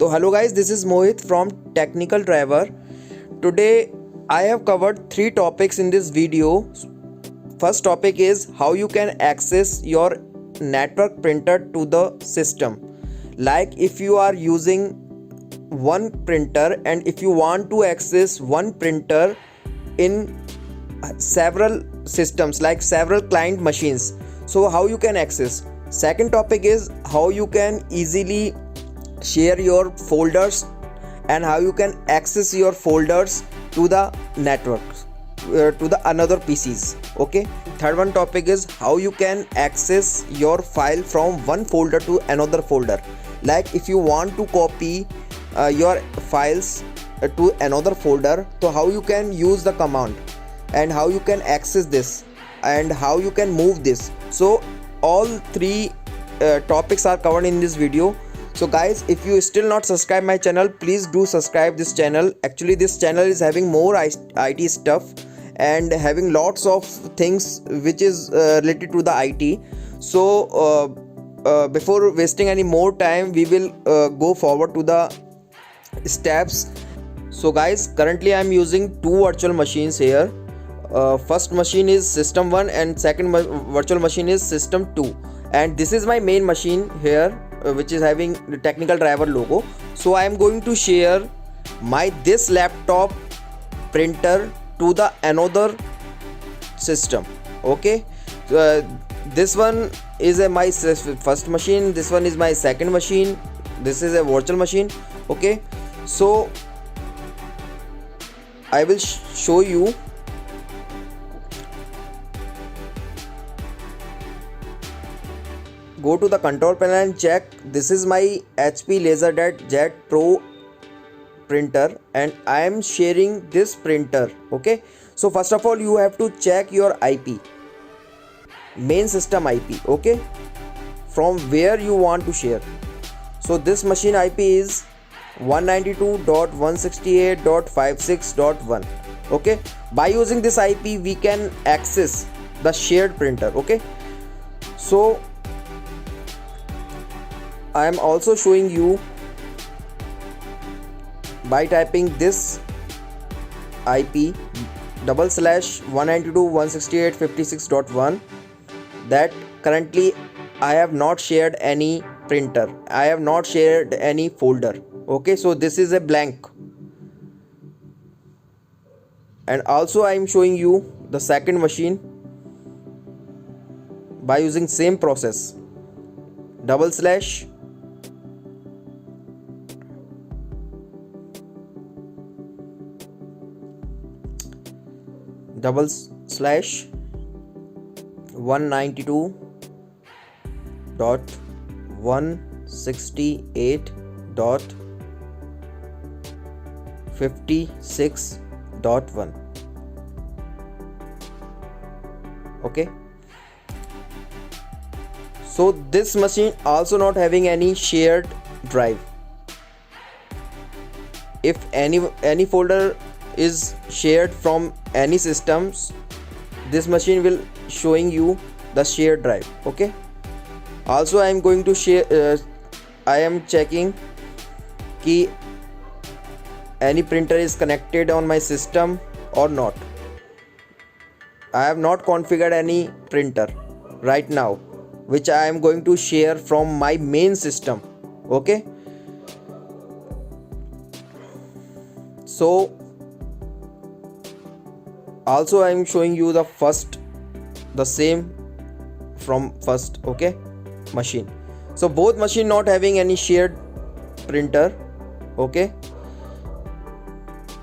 So hello guys, this is Mohit from Technical Driver. Today I have covered 3 topics in this video. First topic is how you can access your network printer to the system. Like if you are using one printer and if you want to access one printer in several systems like several client machines, so how you can access. Second topic is how you can easily share your folders and how you can access your folders to the network, to the another PCs. Okay, third one topic is how you can access your file from one folder to another folder. Like if you want to copy your files to another folder, so how you can use the command and how you can access this and how you can move this. So all three topics are covered in this video. So guys, if you still not subscribe my channel, please do subscribe this channel. Actually this channel is having more IT stuff and having lots of things which is related to the IT. So before wasting any more time, we will go forward to the steps. So guys, currently I am using two virtual machines here. First machine is system 1 and second virtual machine is system 2, and this is my main machine here, which is having the Technical Driver logo. So I am going to share this laptop printer to the another system. Okay, this one is my first machine, this one is my second machine, this is a virtual machine. Okay, so I will show you. Go to the control panel and check. This is my HP LaserJet Jet Pro printer and I am sharing this printer. Okay, so first of all you have to check your IP, main system IP. Okay, from where you want to share. So this machine IP is 192.168.56.1. okay, by using this IP we can access the shared printer. Okay, so I am also showing you by typing this IP /192.168.56.1 that currently I have not shared any printer, I have not shared any folder. Okay, so this is a blank. And also I am showing you the second machine by using same process //////////// double slash 192.168.56.1. okay, so this machine also not having any shared drive. If any folder is shared from any systems, this machine will showing you the shared drive. Okay, also I am going to share I am checking ki any printer is connected on my system or not. I have not configured any printer right now, which I am going to share from my main system. Okay, so also I am showing you the same from first. Okay, machine. So both machine not having any shared printer. Okay,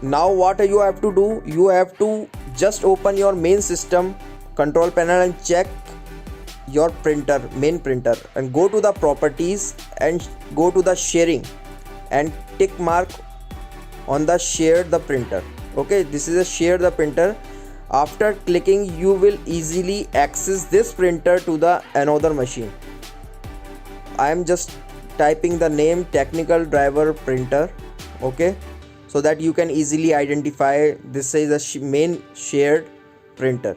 now what you have to do, you have to just open your main system control panel and check your printer, main printer, and go to the properties and go to the sharing and tick mark on the share the printer. Okay, this is a share the printer. After clicking, you will easily access this printer to the another machine. I am just typing the name Technical Driver printer. Okay, so that you can easily identify this is a main shared printer.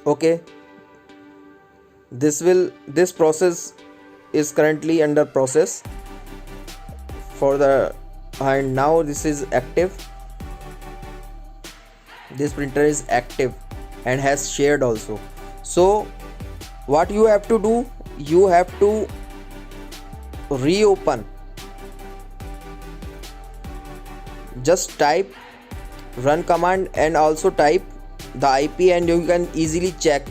Okay, this process is currently under process. for the, and now this is active. This printer is active and has shared also. So what you have to do, you have to reopen. Just type run command and also type the IP, and you can easily check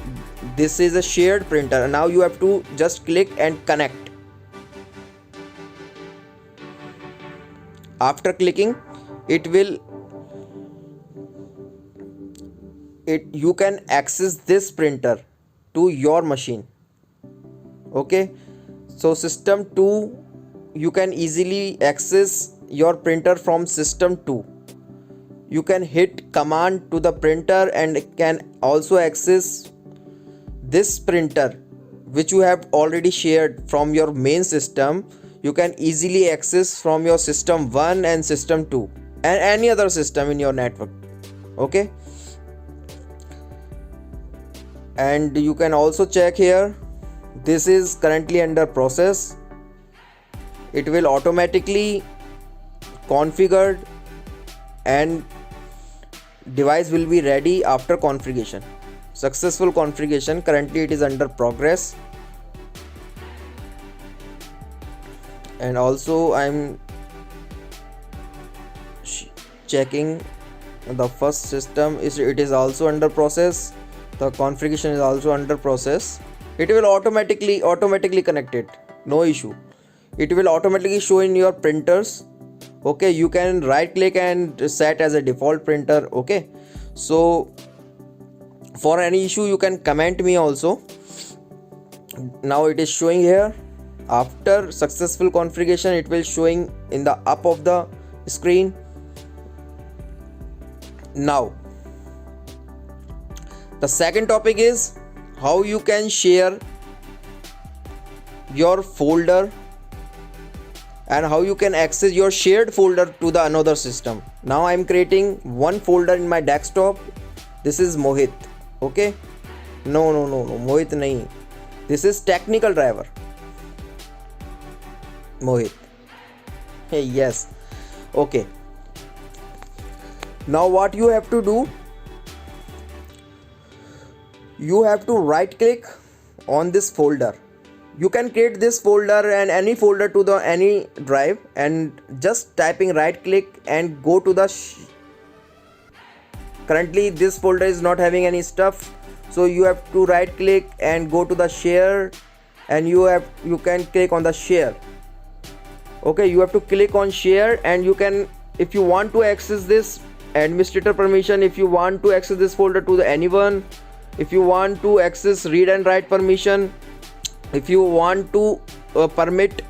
this is a shared printer. Now you have to just click and connect. After clicking, you can access this printer to your machine. Okay, so system 2, you can easily access your printer from system 2. You can hit command to the printer and can also access this printer which you have already shared from your main system. You can easily access from your system 1 and system 2 and any other system in your network. Okay, and you can also check here, this is currently under process. It will automatically configured and device will be ready after configuration. Successful configuration, currently it is under progress. And also I'm checking the first system, it is also under process. The configuration is also under process. It will automatically connect it, no issue. It will automatically show in your printers. Okay, you can right click and set as a default printer. Okay, so for any issue you can comment me also. Now it is showing here. After successful configuration, it will showing in the up of the screen. Now the second topic is how you can share your folder and how you can access your shared folder to the another system. Now I am creating one folder in my desktop. This is Mohit. Okay, no Mohit nahi, this is technical driver Mohit. Hey, yes. Okay, now what you have to do, you have to right click on this folder. You can create this folder and any folder to the any drive, and just typing right click and go to the currently this folder is not having any stuff, so you have to right click and go to the share, and you can click on the share. Okay, you have to click on share, and you can, if you want to access this administrator permission, if you want to access this folder to anyone, if you want to access read and write permission, if you want to permit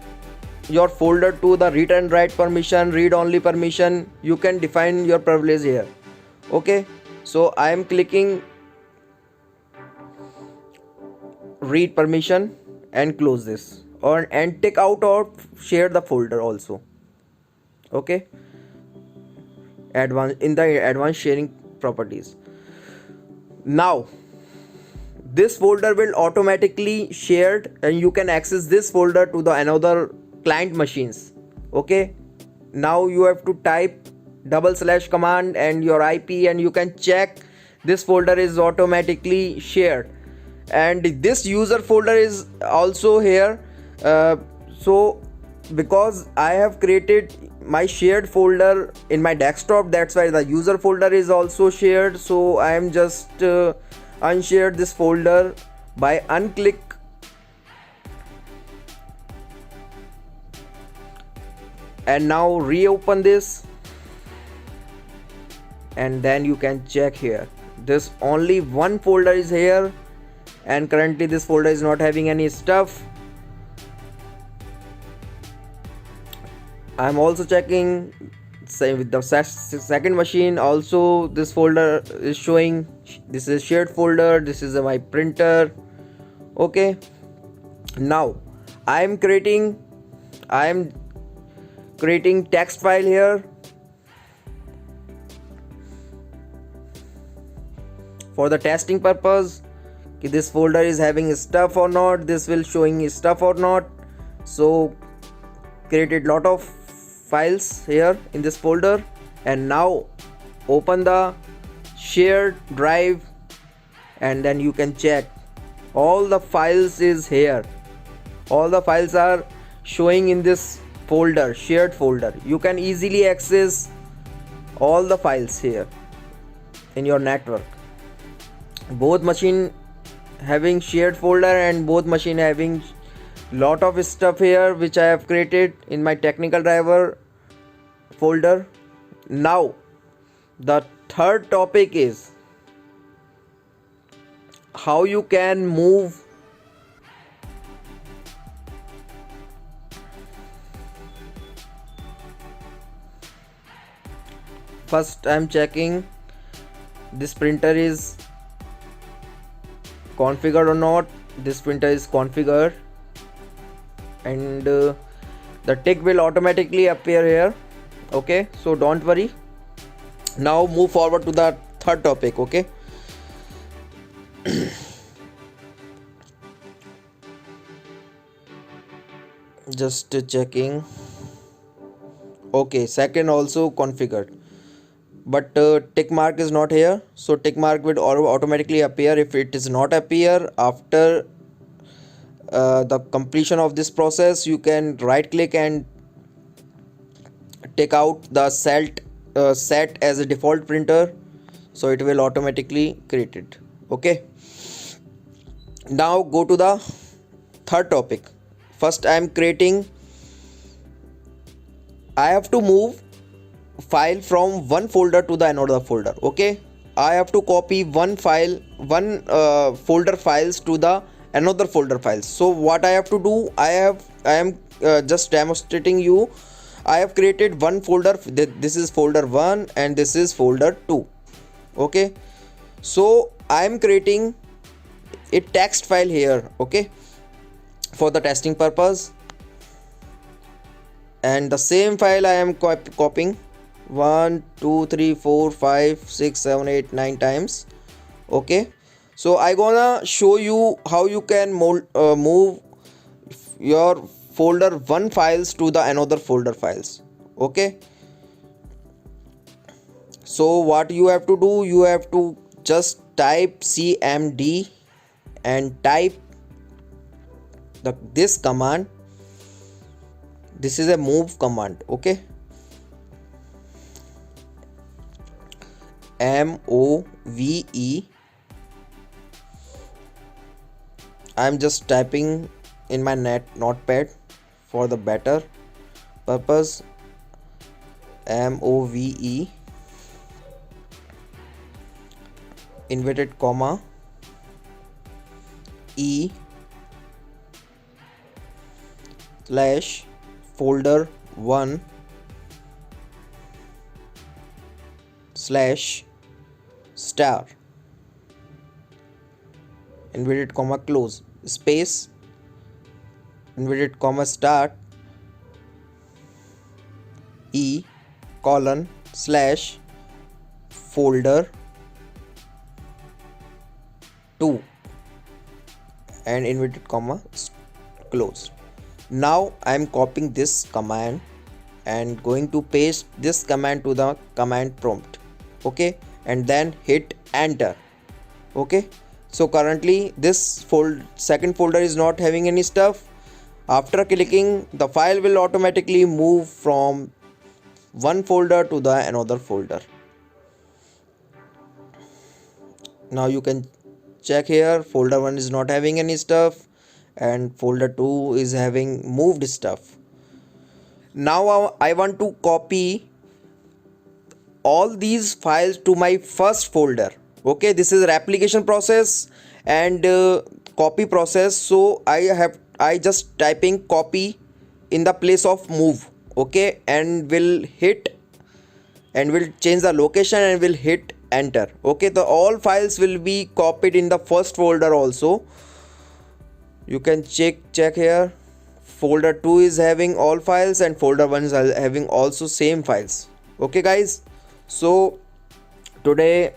your folder to the read and write permission, read only permission, you can define your privilege here. Okay, so I am clicking read permission and close this, and take out or share the folder also. Okay, in the advanced sharing properties. Now this folder will automatically shared, and you can access this folder to the another client machines. Okay, now you have to type / command and your IP, and you can check this folder is automatically shared, and this user folder is also here. So because I have created my shared folder in my desktop, that's why the user folder is also shared. So I am just unshared this folder by unclick and now reopen this, and then you can check here, this only one folder is here, and currently this folder is not having any stuff. I'm also checking same with the second machine also, this folder is showing. This is shared folder, this is my printer. Okay, now I am creating text file here for the testing purpose. This folder is having stuff or not, this will showing stuff or not. So created lot of files here in this folder, and now open the shared drive, and then you can check all the files is here. All the files are showing in this folder, shared folder. You can easily access all the files here in your network. Both machine having shared folder and both machine having lot of stuff here which I have created in my technical driver folder. Now the third topic is how you can move first. I am checking this printer is configured or not. This printer is configured, and the tick will automatically appear here. Okay, so don't worry. Now move forward to the third topic. Okay, just checking. Okay, second also configured, but tick mark is not here, so tick mark will automatically appear. If it is not appear after the completion of this process, you can right click and take out the set as a default printer, so it will automatically create it. Okay, now go to the third topic. First I am creating, I have to move file from one folder to the another folder. Okay, I have to copy one folder files to the another folder files. So what I have to do, I am just demonstrating you. I have created one folder. This is folder 1 and this is folder 2. Okay, so I am creating a text file here. Okay, for the testing purpose, and the same file I am copying 1 2 3 4 5 6 7 8 9 times. Okay, so I gonna show you how you can move your folder 1 files to the another folder files. Okay, so what you have to do, you have to just type cmd and type this command. This is a move command. Okay, MOVE. I'm just typing in my notepad for the better purpose. MOVE inverted comma E slash folder 1 slash star inverted comma close space inverted comma start E colon slash folder 2 and inverted comma close. Now I am copying this command and going to paste this command to the command prompt. Okay, and then hit enter. Okay, so currently this second folder is not having any stuff. After clicking, the file will automatically move from one folder to the another folder. Now you can check here, folder 1 is not having any stuff and folder 2 is having moved stuff. Now I want to copy all these files to my first folder. Okay, this is replication process and copy process. So I just typing copy in the place of move. Okay, and will hit and will change the location and will hit enter. Okay, the all files will be copied in the first folder also. You can check here, folder 2 is having all files and folder 1 is having also same files. Okay guys, so today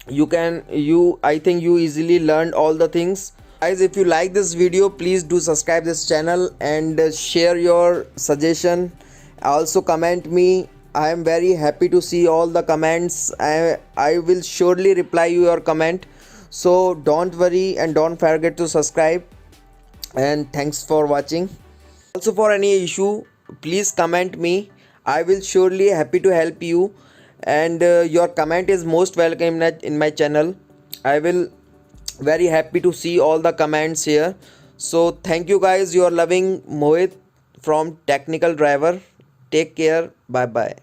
I think you easily learned all the things. Guys, if you like this video, please do subscribe this channel and share your suggestion Also comment me. I am very happy to see all the comments. I will surely reply your comment. So don't worry and don't forget to subscribe. And thanks for watching. Also for any issue, please comment me. I will surely happy to help you. And your comment is most welcome in my channel. I will very happy to see all the comments here. So thank you guys. You are loving Mohit from Technical Driver. Take care. Bye bye.